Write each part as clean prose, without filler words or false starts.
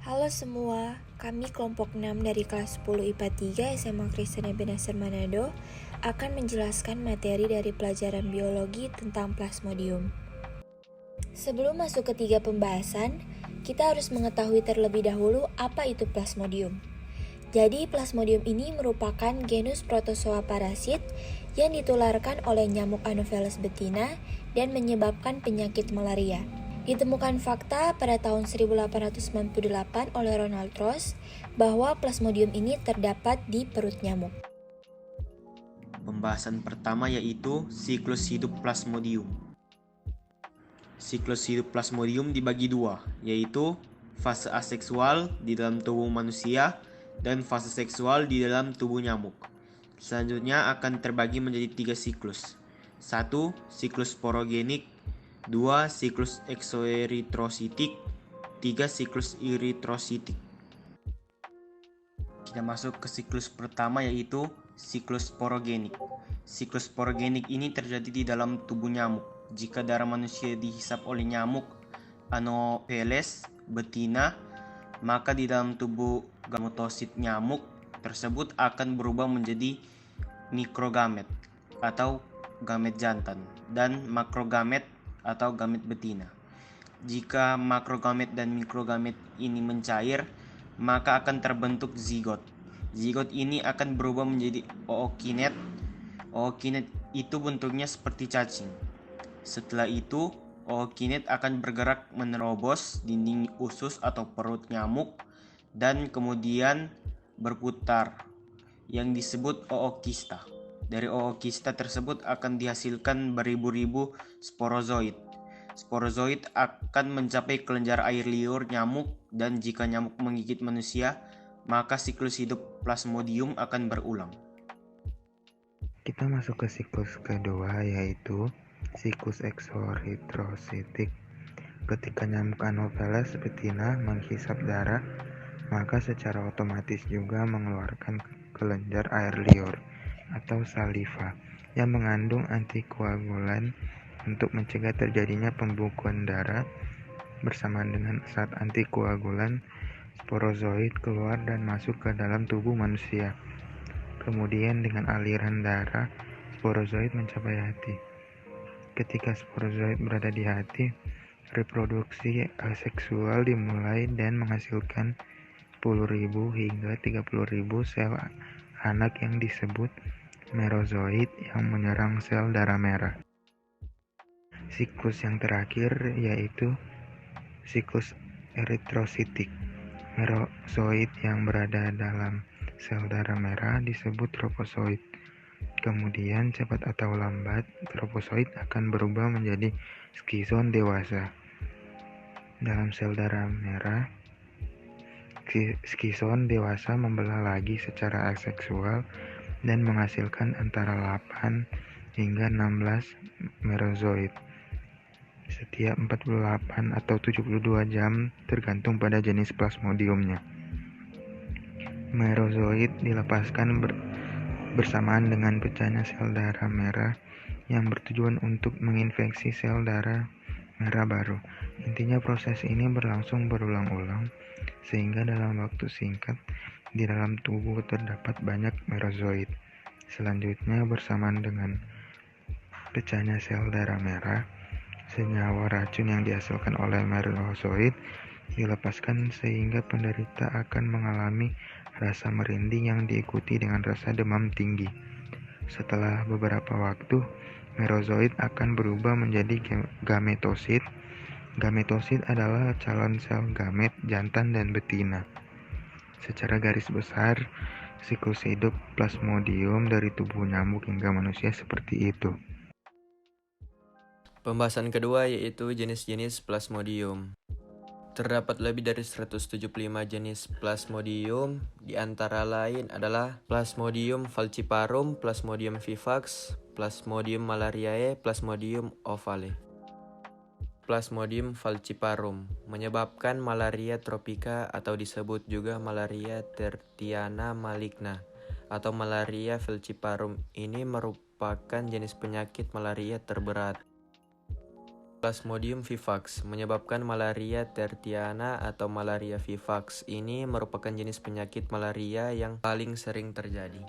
Halo semua, kami kelompok 6 dari kelas 10 IPA 3 SMA Kristen Ebenezer Manado akan menjelaskan materi dari pelajaran biologi tentang plasmodium. Sebelum masuk ke 3 pembahasan, kita harus mengetahui terlebih dahulu apa itu plasmodium. Jadi plasmodium ini merupakan genus protozoa parasit yang ditularkan oleh nyamuk Anopheles betina dan menyebabkan penyakit malaria. Ditemukan fakta pada tahun 1898 oleh Ronald Ross bahwa plasmodium ini terdapat di perut nyamuk. Pembahasan pertama yaitu siklus hidup plasmodium. Siklus hidup plasmodium dibagi dua, yaitu fase aseksual di dalam tubuh manusia dan fase seksual di dalam tubuh nyamuk. Selanjutnya akan terbagi menjadi 3 siklus. 1. Siklus porogenik. 2. Siklus eksoeritrositik. 3. Siklus eritrositik. Kita masuk ke siklus pertama yaitu siklus porogenik. Siklus porogenik ini terjadi di dalam tubuh nyamuk. Jika darah manusia dihisap oleh nyamuk Anopheles betina, maka di dalam tubuh gametosit nyamuk tersebut akan berubah menjadi mikrogamet atau gamet jantan dan makrogamet atau gamet betina. Jika makrogamet dan mikrogamet ini mencair, maka akan terbentuk zigot. Zigot ini akan berubah menjadi ookinet. Ookinet itu bentuknya seperti cacing. Setelah itu, ookinet akan bergerak menerobos dinding usus atau perut nyamuk dan kemudian berputar yang disebut ookista. Dari ookista tersebut akan dihasilkan beribu-ribu sporozoid. Sporozoid akan mencapai kelenjar air liur nyamuk dan jika nyamuk menggigit manusia, maka siklus hidup plasmodium akan berulang. Kita masuk ke siklus kedua yaitu siklus eksoeritrositik. Ketika nyamuk Anopheles betina menghisap darah, maka secara otomatis juga mengeluarkan kelenjar air liur atau saliva yang mengandung antikoagulan untuk mencegah terjadinya pembekuan darah. Bersamaan dengan saat antikoagulan, sporozoid keluar dan masuk ke dalam tubuh manusia. Kemudian dengan aliran darah, sporozoid mencapai hati. Ketika sporozoid berada di hati, reproduksi aseksual dimulai dan menghasilkan 10.000 hingga 30.000 sel anak yang disebut merozoid yang menyerang sel darah merah. Siklus yang terakhir yaitu siklus eritrositik. Merozoid yang berada dalam sel darah merah disebut trofozoid. Kemudian cepat atau lambat, trofozoid akan berubah menjadi skizon dewasa. Dalam sel darah merah, skizon dewasa membelah lagi secara aseksual dan menghasilkan antara 8 hingga 16 merozoid setiap 48 atau 72 jam tergantung pada jenis plasmodiumnya. Merozoid dilepaskan bersamaan dengan pecahnya sel darah merah yang bertujuan untuk menginfeksi sel darah merah baru. Intinya proses ini berlangsung berulang-ulang sehingga dalam waktu singkat di dalam tubuh terdapat banyak merozoid. Selanjutnya bersamaan dengan pecahnya sel darah merah, senyawa racun yang dihasilkan oleh merozoid dilepaskan sehingga penderita akan mengalami rasa merinding yang diikuti dengan rasa demam tinggi. Setelah beberapa waktu, merozoid akan berubah menjadi gametosit. Gametosit adalah calon sel gamet jantan dan betina. Secara garis besar, siklus hidup plasmodium dari tubuh nyamuk hingga manusia seperti itu. Pembahasan kedua yaitu jenis-jenis plasmodium. Terdapat lebih dari 175 jenis plasmodium, di antara lain adalah Plasmodium falciparum, Plasmodium vivax, Plasmodium malariae, Plasmodium ovale. Plasmodium falciparum menyebabkan malaria tropika atau disebut juga malaria tertiana maligna atau malaria falciparum ini merupakan jenis penyakit malaria terberat. Plasmodium vivax menyebabkan malaria tertiana atau malaria vivax. Ini merupakan jenis penyakit malaria yang paling sering terjadi.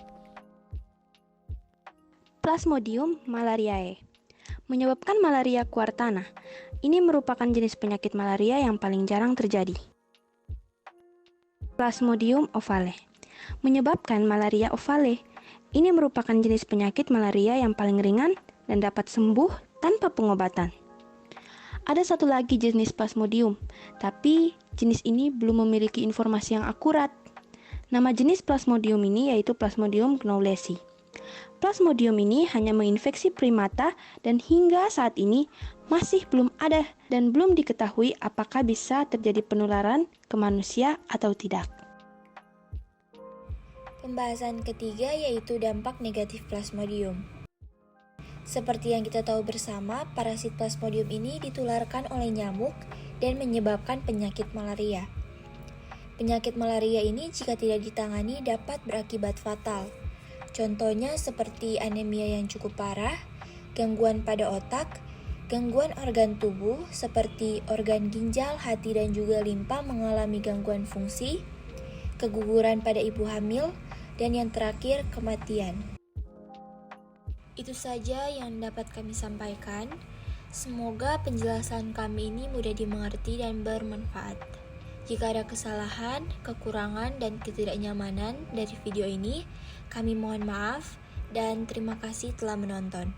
Plasmodium malariae menyebabkan malaria kuartana. Ini merupakan jenis penyakit malaria yang paling jarang terjadi. Plasmodium ovale menyebabkan malaria ovale. Ini merupakan jenis penyakit malaria yang paling ringan dan dapat sembuh tanpa pengobatan. Ada satu lagi jenis Plasmodium, tapi jenis ini belum memiliki informasi yang akurat. Nama jenis Plasmodium ini yaitu Plasmodium knowlesi. Plasmodium ini hanya menginfeksi primata dan hingga saat ini masih belum ada dan belum diketahui apakah bisa terjadi penularan ke manusia atau tidak. Pembahasan ketiga yaitu dampak negatif Plasmodium. Seperti yang kita tahu bersama, parasit Plasmodium ini ditularkan oleh nyamuk dan menyebabkan penyakit malaria. Penyakit malaria ini jika tidak ditangani dapat berakibat fatal. Contohnya seperti anemia yang cukup parah, gangguan pada otak, gangguan organ tubuh seperti organ ginjal, hati, dan juga limpa mengalami gangguan fungsi, keguguran pada ibu hamil, dan yang terakhir kematian. Itu saja yang dapat kami sampaikan. Semoga penjelasan kami ini mudah dimengerti dan bermanfaat. Jika ada kesalahan, kekurangan, dan ketidaknyamanan dari video ini, kami mohon maaf dan terima kasih telah menonton.